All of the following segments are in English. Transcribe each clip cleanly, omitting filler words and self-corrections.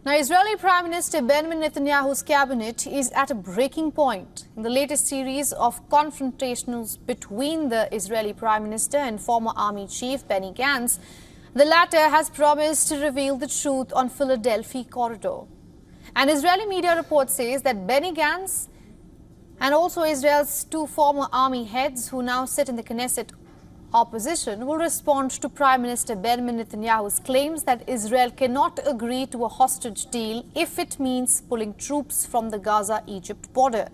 Now, Israeli Prime Minister Benjamin Netanyahu's cabinet is at a breaking point in the latest series of confrontations between the Israeli Prime Minister and former Army Chief Benny Gantz. The latter has promised to reveal the truth on Philadelphia corridor. An Israeli media report says that Benny Gantz and also Israel's two former army heads who now sit in the Knesset opposition will respond to Prime Minister Benjamin Netanyahu's claims that Israel cannot agree to a hostage deal if it means pulling troops from the Gaza-Egypt border.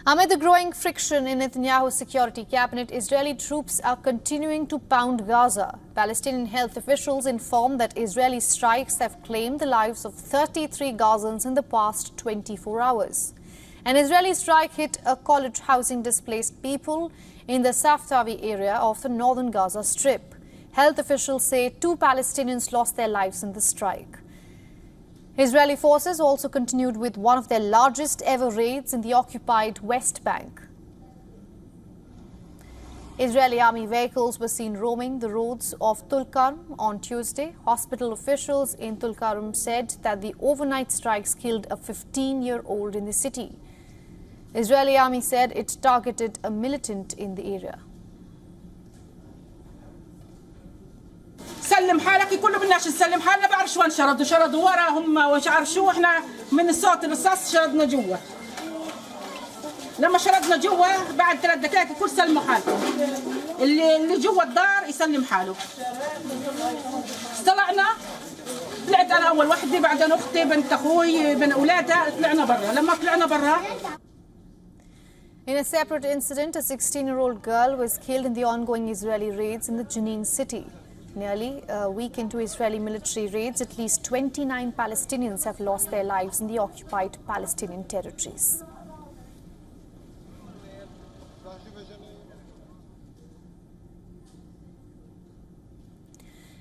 Amid the growing friction in Netanyahu's security cabinet, Israeli troops are continuing to pound Gaza. Palestinian health officials inform that Israeli strikes have claimed the lives of 33 Gazans in the past 24 hours. An Israeli strike hit a college housing displaced people in the Saftawi area of the northern Gaza Strip. Health officials say 2 Palestinians lost their lives in the strike. Israeli forces also continued with one of their largest ever raids in the occupied West Bank. Israeli army vehicles were seen roaming the roads of Tulkarm on Tuesday. Hospital officials in Tulkarm said that the overnight strikes killed a 15-year-old in the city. Israeli army said it targeted a militant in the area. سلم حالك كله بدناش نسلم حالنا بعرف شو شردوا وراهم وش عارف شو احنا من الصوت الرصاص شردنا جوا لما شردنا جوا بعد 3 دقائق الكل سلموا حالكم اللي جوا الدار يسلم حاله طلعت انا اول وحده بعدين اختي بنت اخوي بنت اولادها طلعنا برا لما طلعنا برا. In a separate incident, a 16-year-old girl was killed in the ongoing Israeli raids in the Jenin city. Nearly a week into Israeli military raids, at least 29 Palestinians have lost their lives in the occupied Palestinian territories.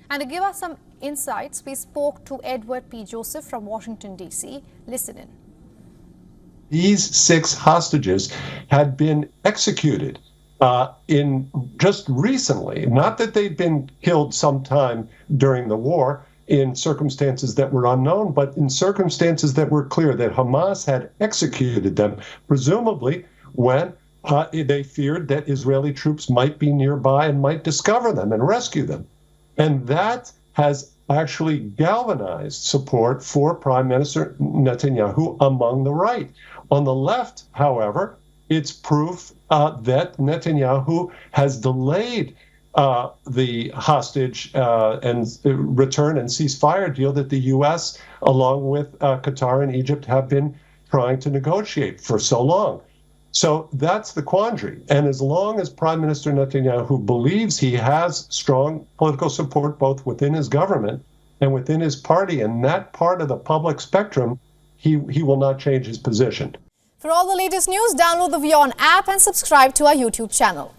And to give us some insights, we spoke to Edward P. Joseph from Washington, D.C. Listen in. These 6 hostages had been executed in just recently, not that they'd been killed sometime during the war in circumstances that were unknown, but in circumstances that were clear that Hamas had executed them, presumably when they feared that Israeli troops might be nearby and might discover them and rescue them. And that has actually galvanized support for Prime Minister Netanyahu among the right. On the left, however, it's proof that Netanyahu has delayed the hostage and return and ceasefire deal that the U.S., along with Qatar and Egypt, have been trying to negotiate for so long. So that's the quandary. And as long as Prime Minister Netanyahu believes he has strong political support both within his government and within his party and that part of the public spectrum, he will not change his position. For all the latest news, download the WION app and subscribe to our YouTube channel.